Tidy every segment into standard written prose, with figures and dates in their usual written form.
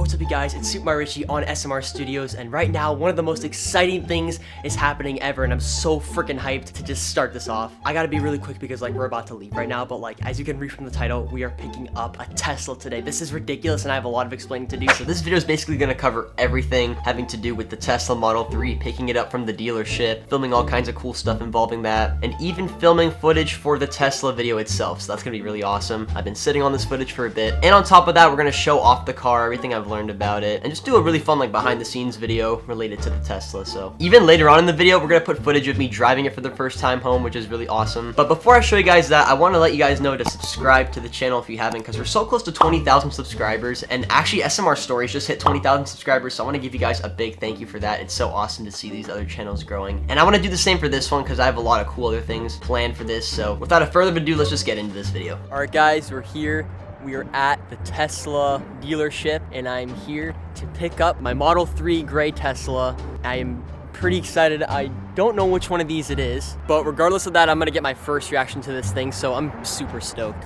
what's up you guys, it's SuperLuiGiRichie on SMR Studios, and right now one of the most exciting things is happening ever, and I'm so freaking hyped to just start this off. I gotta be really quick because like we're about to leave right now, but like as you can read from the title, we are picking up a Tesla today. This is ridiculous and I have a lot of explaining to do, so this video is basically gonna cover everything having to do with the Tesla Model 3, picking it up from the dealership, filming all kinds of cool stuff involving that, and even filming footage for the Tesla video itself, so that's gonna be really awesome. I've been sitting on this footage for a bit, and on top of that, we're gonna show off the car, everything I've learned about it, and just do a really fun like behind the scenes video related to the Tesla. So even later on in the video, we're gonna put footage of me driving it for the first time home, which is really awesome. But before I show you guys that, I want to let you guys know to subscribe to the channel if you haven't, because we're so close to 20,000 subscribers, and actually SMR Stories just hit 20,000 subscribers, so I want to give you guys a big thank you for that. It's so awesome to see these other channels growing, and I want to do the same for this one because I have a lot of cool other things planned for this. So without a further ado, let's just get into this video. Alright guys, we're here. We are at the Tesla dealership, and I'm here to pick up my Model 3 gray Tesla. I am pretty excited. I don't know which one of these it is, but regardless of that, I'm gonna get my first reaction to this thing, so I'm super stoked.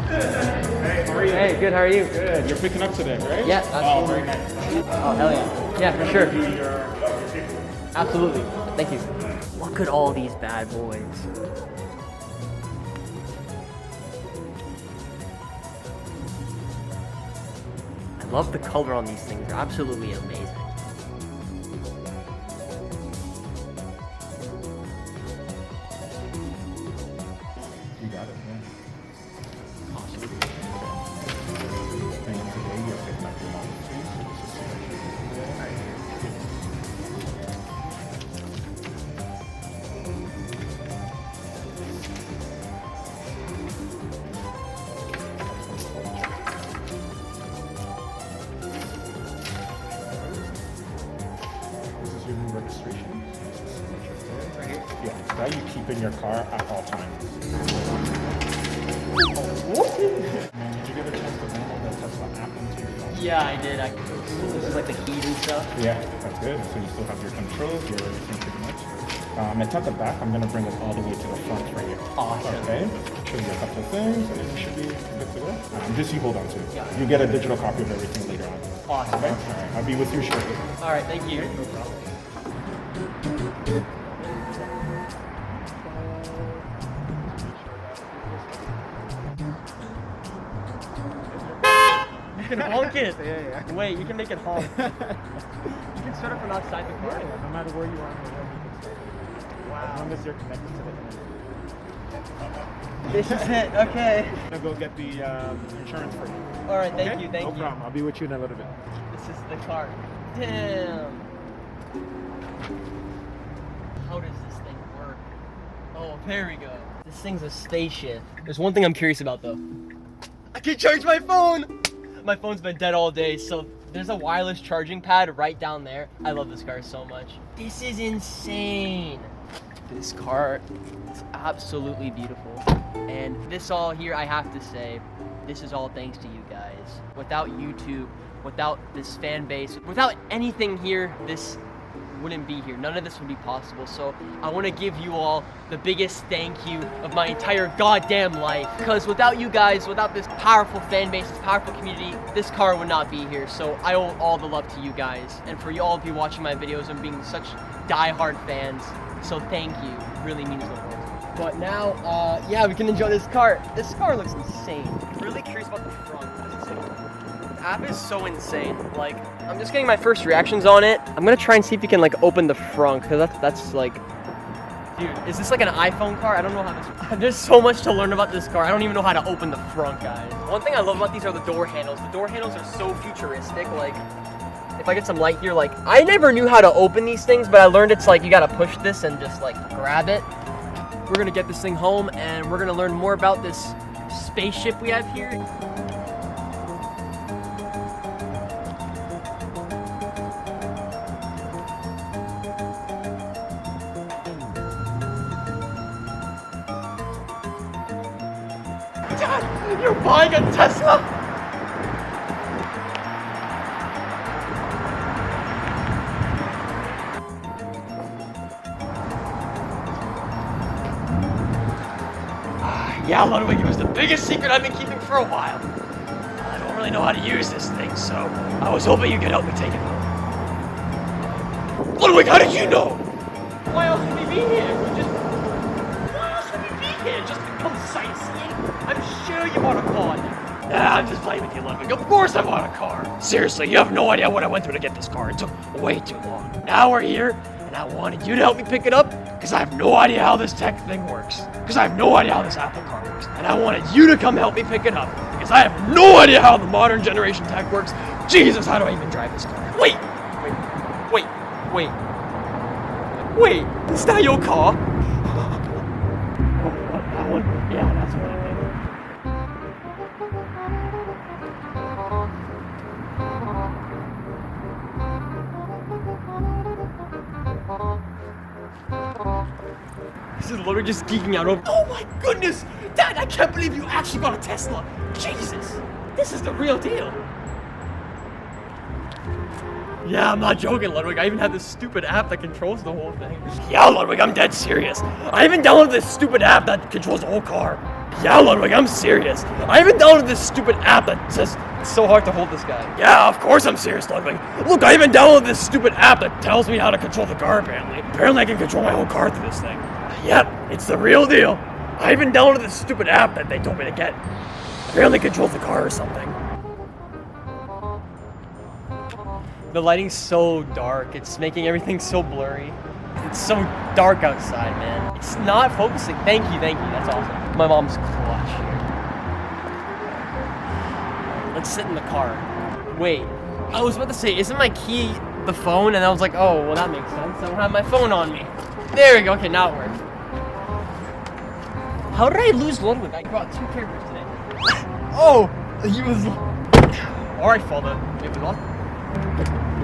Hey, how are you? Hey, good, how are you? Good. You're picking up today, right? Yeah, absolutely. Oh, very nice. Oh, hell yeah. Yeah, for sure. Do your paperwork. Absolutely. Thank you. Look at all these bad boys. I love the color on these things. They're absolutely amazing. You got it, yeah. Awesome. And today you're picking up your Model 3, so this is your new registration. Right here? Yeah, that you keep in your car at all times. And did you get a chance to download that Tesla app into your phone? Yeah, I did. This is like the keys and stuff. Yeah, that's good. So you still have your controls, your everything pretty much. It's at the back. I'm gonna bring it all the way to the front right here. Awesome. Okay. Show you a couple of things, and then you should be good to go. Just you hold on to it. Yeah. You get a digital copy of everything later on. Awesome. Okay. All right. I'll be with you shortly. All right, thank you. No problem. You can honk it. Yeah. Wait, you can make it honk. You can start it from outside the car. No matter where you are in the world, you can start. Wow. As long as you're connected to the internet. This is it. Okay. I'm gonna go get the insurance for you. All right, thank Okay? you, thank No you. problem. I'll be with you in a little bit. This is the car. Damn. How does this thing work? Oh, there we go. This thing's a spaceship. There's one thing I'm curious about though. I can charge my phone! My phone's been dead all day, so there's a wireless charging pad right down there. I love this car so much. This is insane. This car is absolutely beautiful. And this all here, I have to say, this is all thanks to you guys. Without YouTube, without this fan base, without anything here, this wouldn't be here. None of this would be possible. So I want to give you all the biggest thank you of my entire goddamn life. Because without you guys, without this powerful fan base, this powerful community, this car would not be here. So I owe all the love to you guys. And for all of you watching my videos and being such die-hard fans. So thank you. It really means the world. But now, yeah, we can enjoy this car. This car looks insane. I'm really curious about the front. The app is so insane. Like, I'm just getting my first reactions on it. I'm gonna try and see if you can like open the front, because that's like, dude, is this like an iPhone car? I don't know how this. There's so much to learn about this car. I don't even know how to open the front, guys. One thing I love about these are the door handles. The door handles are so futuristic. Like, if I get some light here, like, I never knew how to open these things, but I learned it's like you gotta push this and just like grab it. We're gonna get this thing home and we're gonna learn more about this spaceship we have here. Dad, you're buying a Tesla? Yeah, a lot of way give us the biggest secret I've been keeping for a while. I don't really know how to use this thing, so I was hoping you could help me take it home. Ludwig, how did you know? Why else would we be here? Why else would we be here? Just to come sightseeing? I'm sure you bought a car there. Nah, I'm just playing with you, Ludwig. Of course I bought a car. Seriously, you have no idea what I went through to get this car. It took way too long. Now we're here, and I wanted you to help me pick it up, because I have no idea how this tech thing works. Because I have no idea how this Apple car works. And I wanted you to come help me pick it up, because I have no idea how the modern generation tech works. Jesus, how do I even drive this car? Wait! Wait, is that your car? That one? Yeah, that's what I think. This is literally just geeking out over. Oh my goodness! Dad, I can't believe you actually got a Tesla! Jesus! This is the real deal! Yeah, I'm not joking, Ludwig. I even have this stupid app that controls the whole thing. Yeah, Ludwig, I'm dead serious. I even downloaded this stupid app that controls the whole car. Yeah, Ludwig, I'm serious. I even downloaded this stupid app that says it's so hard to hold this guy. Yeah, of course I'm serious, Ludwig. Look, I even downloaded this stupid app that tells me how to control the car, apparently. Apparently I can control my whole car through this thing. Yep, it's the real deal. I even downloaded this stupid app that they told me to get. Apparently controls the car or something. The lighting's so dark, it's making everything so blurry. It's so dark outside, man. It's not focusing. Thank you, that's awesome. My mom's clutch here. Let's sit in the car. Wait, I was about to say, isn't my key the phone? And I was like, oh, well that makes sense. I don't have my phone on me. There we go, okay, now it works. How did I lose Ludwig? I brought 2 characters today. Oh, he was... Alright, father. It was on.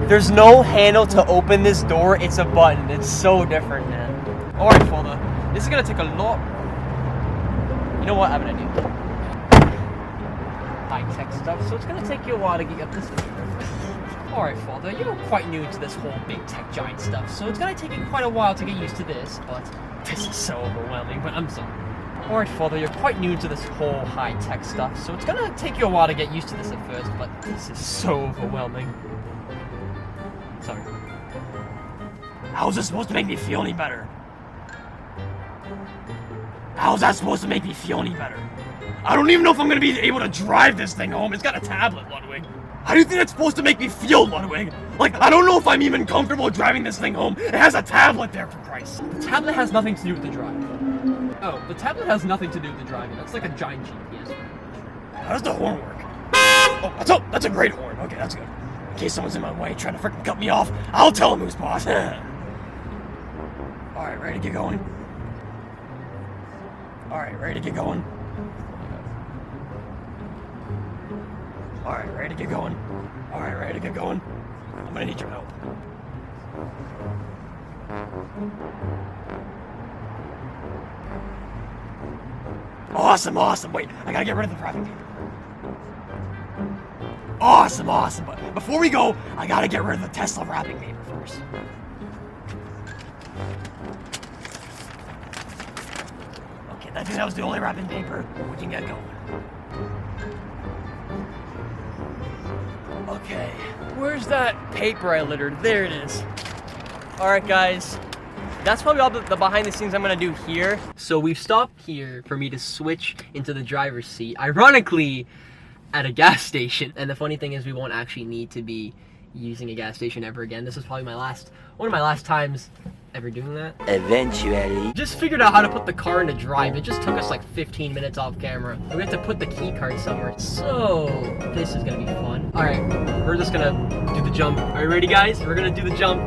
There's no handle to open this door, it's a button. It's so different, man. Alright, Father. This is gonna take a lot. You know what? I have an idea. High-tech stuff, so it's gonna take you a while to get up this way. Alright, Father, you're quite new to this whole big tech giant stuff, so it's gonna take you quite a while to get used to this, but this is so overwhelming, but I'm sorry. Alright, Father, you're quite new to this whole high-tech stuff, so it's gonna take you a while to get used to this at first, but this is so overwhelming. Sorry. How's this supposed to make me feel any better? How's that supposed to make me feel any better? I don't even know if I'm gonna be able to drive this thing home. It's got a tablet, Ludwig. How do you think that's supposed to make me feel, Ludwig? Like, I don't know if I'm even comfortable driving this thing home. It has a tablet there, for Christ's sake. The tablet has nothing to do with the driving. Oh, the tablet has nothing to do with the driving. That's like a giant GPS. How does the horn work? Oh, that's a great horn. Okay, that's good. In case someone's in my way trying to freaking cut me off, I'll tell them who's boss. Alright, ready to get going? Alright, ready to get going? Alright, ready to get going? Alright, ready to get going? I'm gonna need your help. Awesome. Wait, I gotta get rid of the wrapping paper. Awesome. But before we go, I gotta get rid of the Tesla wrapping paper first. Okay, I think that was the only wrapping paper. We can get going. Okay, where's that paper I littered? There it is. Alright, guys. That's probably all the behind the scenes I'm gonna do here. So we've stopped here for me to switch into the driver's seat. Ironically, at a gas station. And the funny thing is we won't actually need to be using a gas station ever again. This is probably one of my last times ever doing that. Eventually. Just figured out how to put the car into drive. It just took us like 15 minutes off camera. We have to put the key card somewhere. So this is gonna be fun. All right, we're just gonna do the jump. Are you ready, guys? We're gonna do the jump.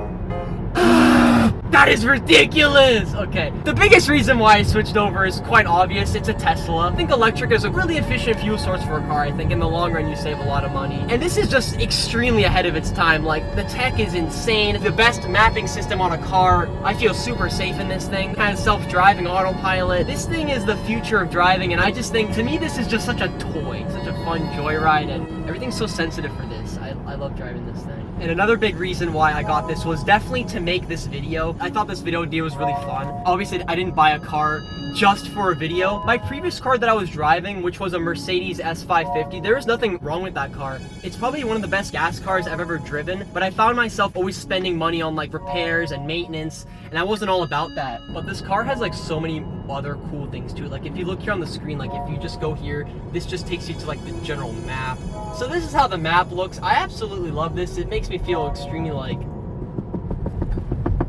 That is ridiculous! Okay, the biggest reason why I switched over is quite obvious. It's a Tesla. I think electric is a really efficient fuel source for a car. I think in the long run you save a lot of money. And this is just extremely ahead of its time. Like, the tech is insane. The best mapping system on a car. I feel super safe in this thing. Kind of self-driving autopilot. This thing is the future of driving, and I just think, to me, this is just such a toy. Such a fun joyride, and everything's so sensitive for this. I love driving this thing. And another big reason why I got this was definitely to make this video. I thought this video idea was really fun. Obviously, I didn't buy a car just for a video. My previous car that I was driving, which was a Mercedes S550, there is nothing wrong with that car. It's probably one of the best gas cars I've ever driven, but I found myself always spending money on like repairs and maintenance, and I wasn't all about that. But this car has like so many other cool things to it. Like if you look here on the screen, like if you just go here, this just takes you to like the general map. So this is how the map looks. I absolutely love this. It makes me feel extremely like...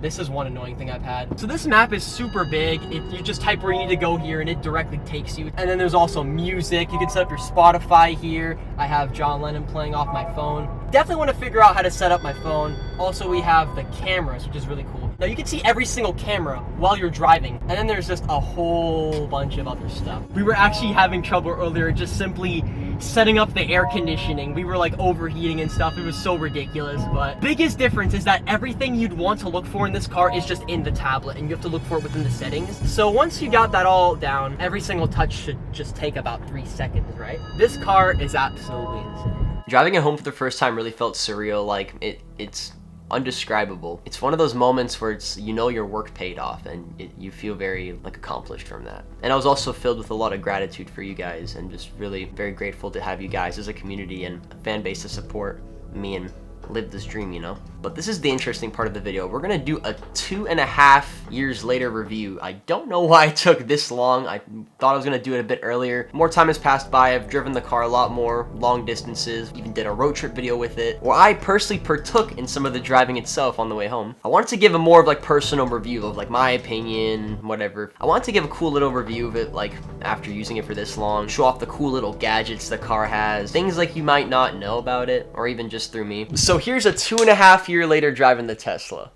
This is one annoying thing I've had. So this map is super big. You just type where you need to go here and it directly takes you. And then there's also music. You can set up your Spotify here. I have John Lennon playing off my phone. Definitely want to figure out how to set up my phone. Also, we have the cameras, which is really cool. Now you can see every single camera while you're driving. And then there's just a whole bunch of other stuff. We were actually having trouble earlier just simply setting up the air conditioning. We were like overheating and stuff. It was so ridiculous. But biggest difference is that everything you'd want to look for in this car is just in the tablet, and you have to look for it within the settings. So once you got that all down, every single touch should just take about 3 seconds, right? This car is absolutely insane. Driving at home for the first time really felt surreal. Like it's undescribable. It's one of those moments where it's, you know, your work paid off, and you feel very like accomplished from that. And I was also filled with a lot of gratitude for you guys, and just really very grateful to have you guys as a community and a fan base to support me and live this dream, you know? But this is the interesting part of the video. We're gonna do a 2.5 years later review. I don't know why it took this long. I thought I was gonna do it a bit earlier. More time has passed by. I've driven the car a lot more, long distances, even did a road trip video with it, where I personally partook in some of the driving itself on the way home. I wanted to give a more of like personal review of like my opinion, whatever. I wanted to give a cool little review of it, like after using it for this long, show off the cool little gadgets the car has, things like you might not know about it, or even just through me. So here's a 2.5 year later driving the Tesla.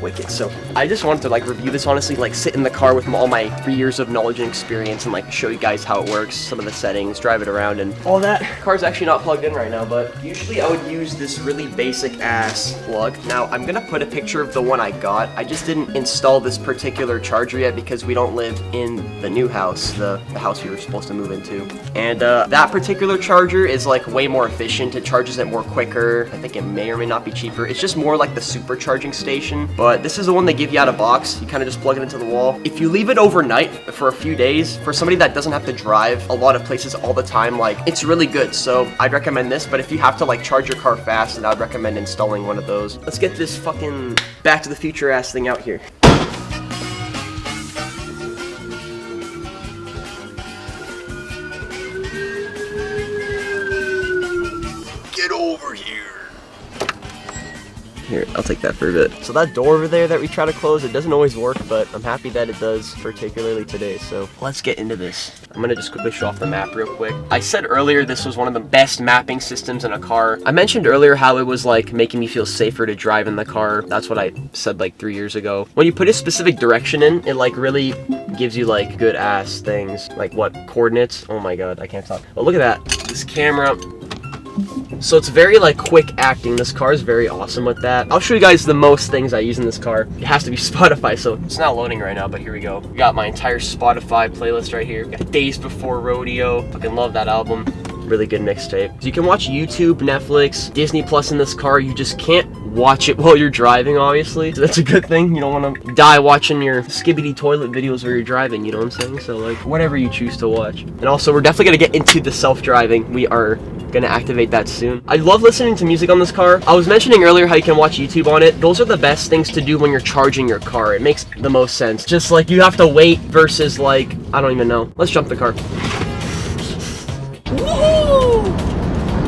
Wicked. So I just wanted to like review this, honestly, like sit in the car with all my 3 years of knowledge and experience and like show you guys how it works, some of the settings, drive it around and all that. Car's actually not plugged in right now, but usually I would use this really basic ass plug. Now I'm gonna put a picture of the one I got. I just didn't install this particular charger yet because we don't live in the new house, the house we were supposed to move into. And that particular charger is like way more efficient. It charges it more quicker. I think it may or may not be cheaper. It's just more like the supercharging station. But this is the one they give you out of box. You kind of just plug it into the wall. If you leave it overnight for a few days, for somebody that doesn't have to drive a lot of places all the time, like it's really good. So I'd recommend this, but if you have to like charge your car fast, then I'd recommend installing one of those. Let's get this fucking Back to the Future ass thing out here. Get over here. Here, I'll take that for a bit. So that door over there that we try to close, it doesn't always work, but I'm happy that it does, particularly today. So let's get into this. I'm gonna just quickly show off the map real quick. I said earlier this was one of the best mapping systems in a car. I mentioned earlier how it was like making me feel safer to drive in the car. That's what I said like 3 years ago. When you put a specific direction in, it like really gives you like good ass things. Like what, coordinates? Oh my god, I can't talk. But look at that, this camera. So it's very like quick acting. This car is very awesome with that. I'll show you guys the most things I use in this car. It has to be Spotify, so it's not loading right now, but here we go. We got my entire Spotify playlist right here. Got Days Before Rodeo. Fucking love that album. Really good mixtape. So you can watch YouTube, Netflix, Disney Plus in this car. You just can't watch it while you're driving, obviously. So that's a good thing. You don't want to die watching your skibbity toilet videos while you're driving, you know what I'm saying? So like, whatever you choose to watch. And also, we're definitely going to get into the self-driving. We are going to activate that soon. I love listening to music on this car. I was mentioning earlier how you can watch YouTube on it. Those are the best things to do when you're charging your car. It makes the most sense. Just like you have to wait versus like, I don't even know. Let's jump the car. Woohoo!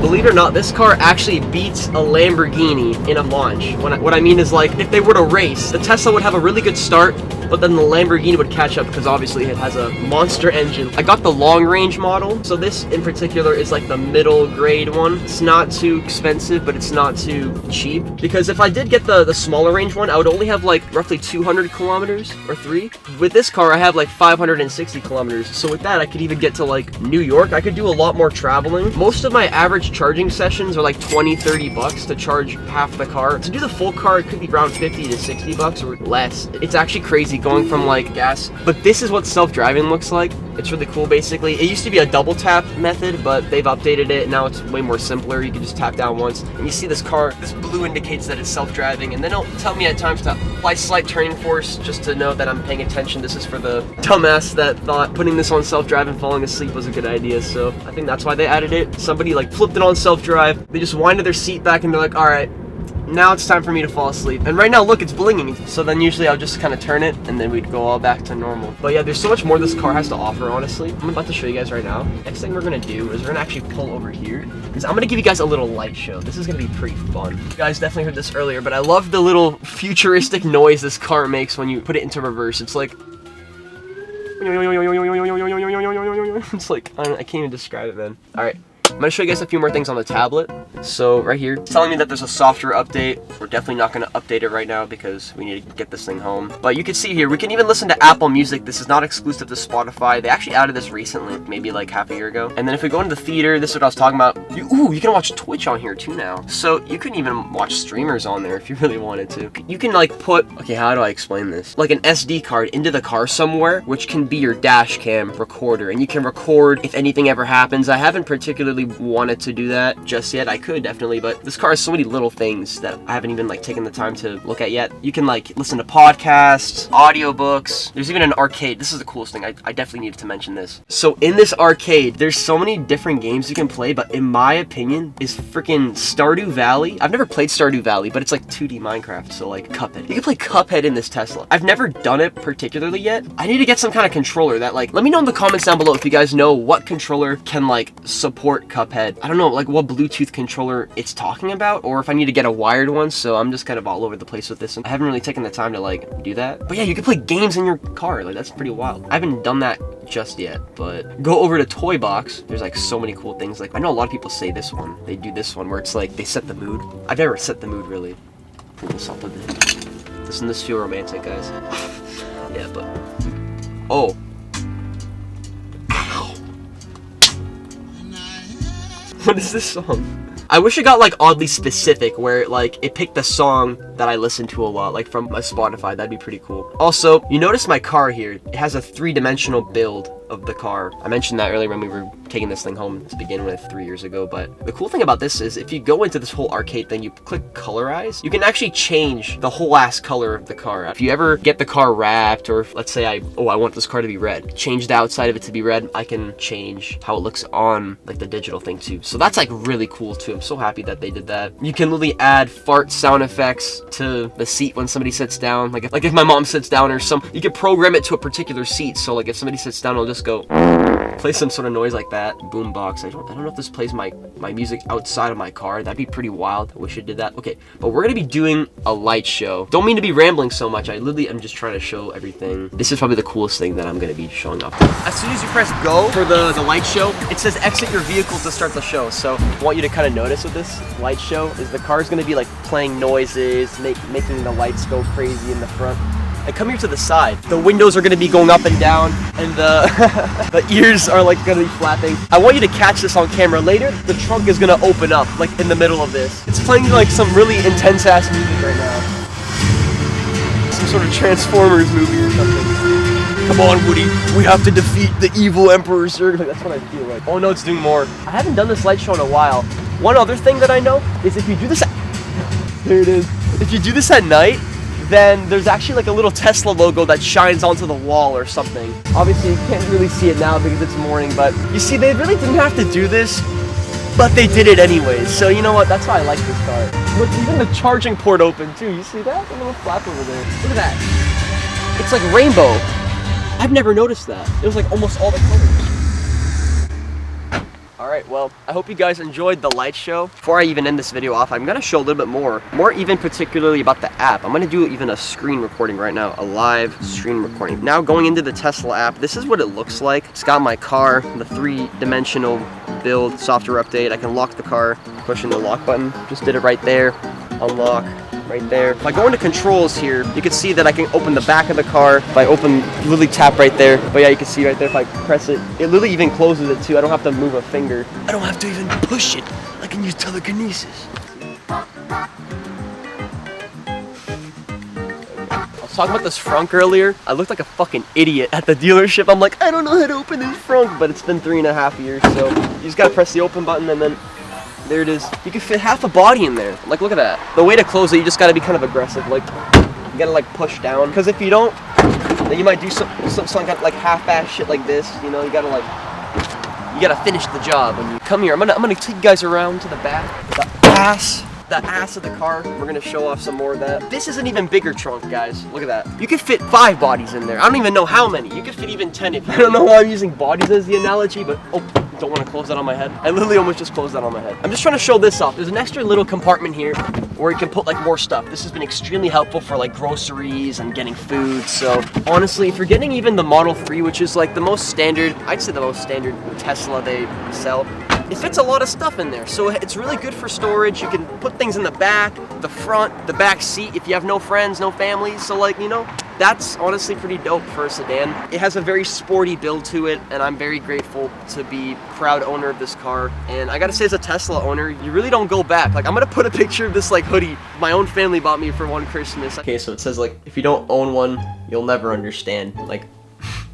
Believe it or not, this car actually beats a Lamborghini in a launch. What I mean is, like, if they were to race, the Tesla would have a really good start, but then the Lamborghini would catch up because obviously it has a monster engine. I got the long range model, so this in particular is like the middle grade one. It's not too expensive, but it's not too cheap, because if I did get the smaller range one, I would only have like roughly 200 kilometers or 3. With this car, I have like 560 kilometers. So with that, I could even get to like New York. I could do a lot more traveling. Most of my average charging sessions are like 20-30 bucks to charge half the car. To do the full car, it could be around 50 to 60 bucks or less. It's actually crazy crazy going from like gas. But this is what self-driving looks like. It's really cool basically. It used to be a double tap method, but they've updated it. Now it's way more simpler. You can just tap down once and you see this car, this blue indicates that it's self-driving, and then it'll tell me at times to apply slight turning force just to know that I'm paying attention. This is for the dumbass that thought putting this on self-drive and falling asleep was a good idea. So I think that's why they added it. Somebody like flipped it on self-drive. They just winded their seat back and they're like, all right, now it's time for me to fall asleep. And right now, look, it's blinging. So then usually I'll just kind of turn it and then we'd go all back to normal. But yeah, there's so much more this car has to offer, honestly. I'm about to show you guys right now. Next thing we're gonna do is we're gonna actually pull over here because I'm gonna give you guys a little light show. This is gonna be pretty fun. You guys definitely heard this earlier, but I love the little futuristic noise this car makes when you put it into reverse. It's like, it's like, I can't even describe it, man. All right. I'm gonna show you guys a few more things on the tablet. So right here, it's telling me that there's a software update. We're definitely not gonna update it right now because we need to get this thing home. But you can see here, we can even listen to Apple Music. This is not exclusive to Spotify. They actually added this recently, maybe like half a year ago. And then if we go into the theater, this is what I was talking about. You can watch Twitch on here too now. So you can even watch streamers on there if you really wanted to. You can like put, okay, how do I explain this? Like an SD card into the car somewhere, which can be your dash cam recorder. And you can record if anything ever happens. I haven't particularly wanted to do that just yet. I could definitely, but this car has so many little things that I haven't even like taken the time to look at yet. You can like listen to podcasts, audiobooks. There's even an arcade. This is the coolest thing. I definitely needed to mention this. So in this arcade, there's so many different games you can play, but in my opinion is freaking Stardew Valley. I've never played Stardew Valley, but it's like 2D Minecraft, so like Cuphead. You can play Cuphead in this Tesla. I've never done it particularly yet. I need to get some kind of controller that like, let me know in the comments down below if you guys know what controller can like support Cuphead. I don't know like what Bluetooth controller it's talking about, or if I need to get a wired one, so I'm just kind of all over the place with this. I haven't really taken the time to like do that. But yeah, you can play games in your car, like that's pretty wild. I haven't done that just yet, but go over to Toy Box. There's like so many cool things. Like I know a lot of people say this one, they do this one where it's like they set the mood. I've never set the mood really. Pull this up a bit. Doesn't this feel romantic, guys? Yeah, but oh. What is this song? I wish it got like oddly specific where like it picked the song that I listen to a lot, like from my Spotify. That'd be pretty cool. Also, you notice my car here, it has a 3-dimensional build of the car. I mentioned that earlier when we were taking this thing home to begin with 3 years ago, but the cool thing about this is if you go into this whole arcade thing, you click colorize, you can actually change the whole ass color of the car. If you ever get the car wrapped, or if, let's say I want this car to be red, change the outside of it to be red, I can change how it looks on like the digital thing too. So that's like really cool too. I'm so happy that they did that. You can literally add fart sound effects to the seat when somebody sits down. Like if my mom sits down or you can program it to a particular seat. So like if somebody sits down, it'll just go play some sort of noise like that. Boombox. I don't know if this plays my music outside of my car. That'd be pretty wild. I wish it did that. Okay, but we're gonna be doing a light show. Don't mean to be rambling so much. I literally am just trying to show everything. This is probably the coolest thing that I'm gonna be showing off. As soon as you press go for the light show, it says exit your vehicle to start the show. So I want you to kind of notice with this light show is the car's gonna be like playing noises, making the lights go crazy in the front. And come here to the side. The windows are gonna be going up and down, and the ears are like gonna be flapping. I want you to catch this on camera. Later, the trunk is gonna open up, like in the middle of this. It's playing like some really intense ass music right now. Some sort of Transformers movie or something. Come on, Woody, we have to defeat the evil Emperor Zurg. That's what I feel like. Oh no, it's doing more. I haven't done this light show in a while. One other thing that I know is if you do this there it is. If you do this at night, then there's actually like a little Tesla logo that shines onto the wall or something. Obviously you can't really see it now because it's morning, but you see they really didn't have to do this, but they did it anyways. So you know what, that's why I like this car. Look, even the charging port open too. You see that? The little flap over there. Look at that. It's like rainbow. I've never noticed that. It was like almost all the colors. Alright, well, I hope you guys enjoyed the light show. Before I even end this video off, I'm gonna show a little bit more even particularly about the app. I'm gonna do even a screen recording right now, a live screen recording. Now going into the Tesla app, this is what it looks like. It's got my car, the 3-dimensional build, software update. I can lock the car, pushing the lock button. Just did it right there, unlock. Right there. If I go into controls here, you can see that I can open the back of the car. If I literally tap right there. But yeah, you can see right there if I press it, it literally even closes it too. I don't have to move a finger. I don't have to even push it. I can use telekinesis. I'll talking about this frunk earlier. I looked like a fucking idiot at the dealership. I'm like, I don't know how to open this frunk, but it's been 3.5 years, so you just gotta press the open button and then there it is. You can fit half a body in there. Like, look at that. The way to close it, you just gotta be kind of aggressive. Like, you gotta like push down, because if you don't, then you might do some kind of like half-ass shit like this. You know, you gotta finish the job. When you come here, I'm gonna take you guys around to the back. The ass of the car. We're gonna show off some more of that. This is an even bigger trunk, guys. Look at that. You could fit 5 bodies in there. I don't even know how many. You could fit even 10 if you. I don't know why I'm using bodies as the analogy, but oh, don't want to close that on my head. I literally almost just closed that on my head. I'm just trying to show this off. There's an extra little compartment here where you can put like more stuff. This has been extremely helpful for like groceries and getting food. So honestly, if you're getting even the Model 3, which is like the most standard, I'd say the most standard Tesla they sell, it fits a lot of stuff in there. So it's really good for storage. You can put things in the back, the front, the back seat if you have no friends, no family. So like, you know, that's honestly pretty dope for a sedan. It has a very sporty build to it, and I'm very grateful to be proud owner of this car. And I gotta say, as a Tesla owner, you really don't go back. Like, I'm gonna put a picture of this like hoodie my own family bought me for one Christmas. Okay, so it says like, if you don't own one, you'll never understand. Like,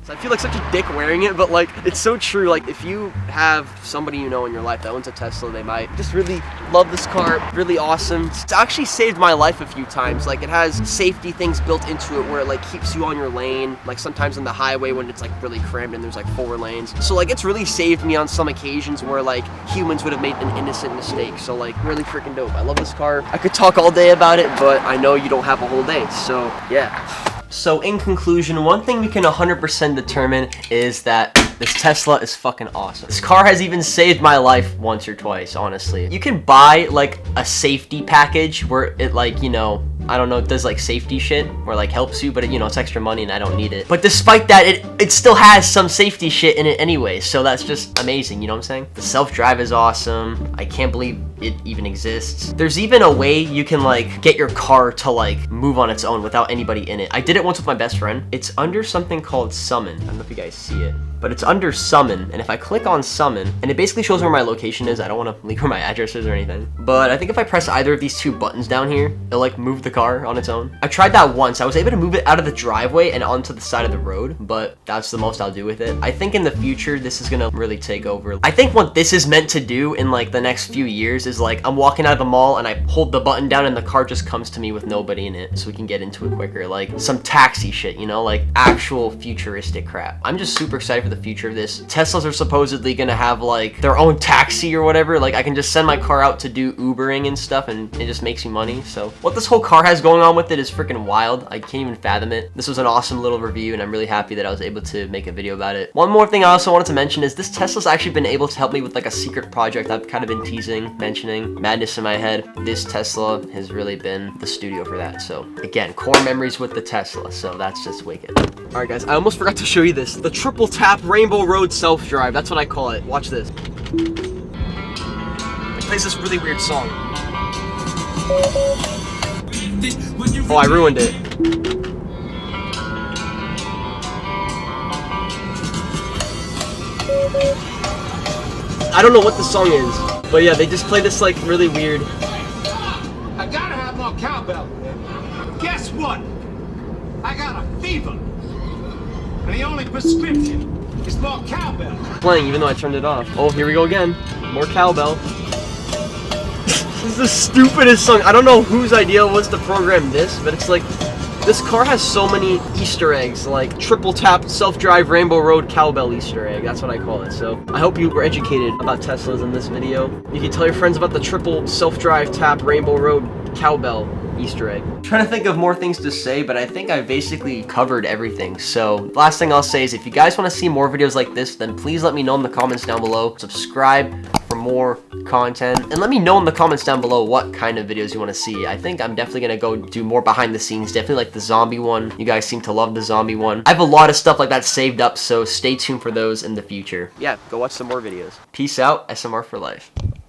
so I feel like such a dick wearing it, but like, it's so true. Like, if you have somebody you know in your life that owns a Tesla, they might just really love this car. Really awesome. It's actually saved my life a few times. Like, it has safety things built into it where it like keeps you on your lane. Like sometimes on the highway when it's like really crammed and there's like 4 lanes. So like, it's really saved me on some occasions where like humans would have made an innocent mistake. So like, really freaking dope. I love this car. I could talk all day about it, but I know you don't have a whole day. So yeah. So in conclusion, one thing we can 100% determine is that this Tesla is fucking awesome. This car has even saved my life once or twice, honestly. You can buy like a safety package where it like, you know, I don't know, it does like safety shit or like helps you, but it, you know, it's extra money and I don't need it. But despite that, it still has some safety shit in it anyway, so that's just amazing, you know what I'm saying? The self-drive is awesome. I can't believe it even exists. There's even a way you can like get your car to like move on its own without anybody in it. I did it once with my best friend. It's under something called Summon. I don't know if you guys see it, but it's under Summon, and if I click on Summon, and it basically shows where my location is. I don't want to leak where my address is or anything, but I think if I press either of these 2 buttons down here, it'll like move the car on its own. I tried that once. I was able to move it out of the driveway and onto the side of the road, but that's the most I'll do with it. I think in the future, this is gonna really take over. I think what this is meant to do in like the next few years is like, I'm walking out of the mall and I hold the button down and the car just comes to me with nobody in it, so we can get into it quicker. Like some taxi shit, you know, like actual futuristic crap. I'm just super excited for the future of this. Teslas are supposedly gonna have like their own taxi or whatever. Like I can just send my car out to do Ubering and stuff and it just makes me money. So what this whole car has going on with it is freaking wild. I can't even fathom it. This was an awesome little review and I'm really happy that I was able to make a video about it. One more thing I also wanted to mention is this Tesla's actually been able to help me with like a secret project I've kind of been teasing, mentioning, madness in my head. This Tesla has really been the studio for that. So again, core memories with the Tesla. So that's just wicked. All right guys, I almost forgot to show you this. The triple tap Rainbow Road self-drive. That's what I call it. Watch this. It plays this really weird song. Oh, I ruined it. I don't know what the song is, but yeah, they just play this like really weird. I gotta have more cowbell. Guess what? I got a fever. And the only prescription is more cowbell. Playing even though I turned it off. Oh, here we go again. More cowbell. This is the stupidest song. I don't know whose idea was to program this, but it's like, this car has so many Easter eggs, like triple tap self-drive Rainbow Road cowbell Easter egg. That's what I call it. So I hope you were educated about Teslas in this video. You can tell your friends about the triple self-drive tap Rainbow Road cowbell Easter egg. I'm trying to think of more things to say, but I think I basically covered everything. So last thing I'll say is if you guys want to see more videos like this, then please let me know in the comments down below. Subscribe for more content, and let me know in the comments down below what kind of videos you want to see. I think I'm definitely gonna go do more behind the scenes, definitely like the zombie one. You guys seem to love the zombie one. I have a lot of stuff like that saved up, so stay tuned for those in the future. Yeah, go watch some more videos. Peace out, SMR for life.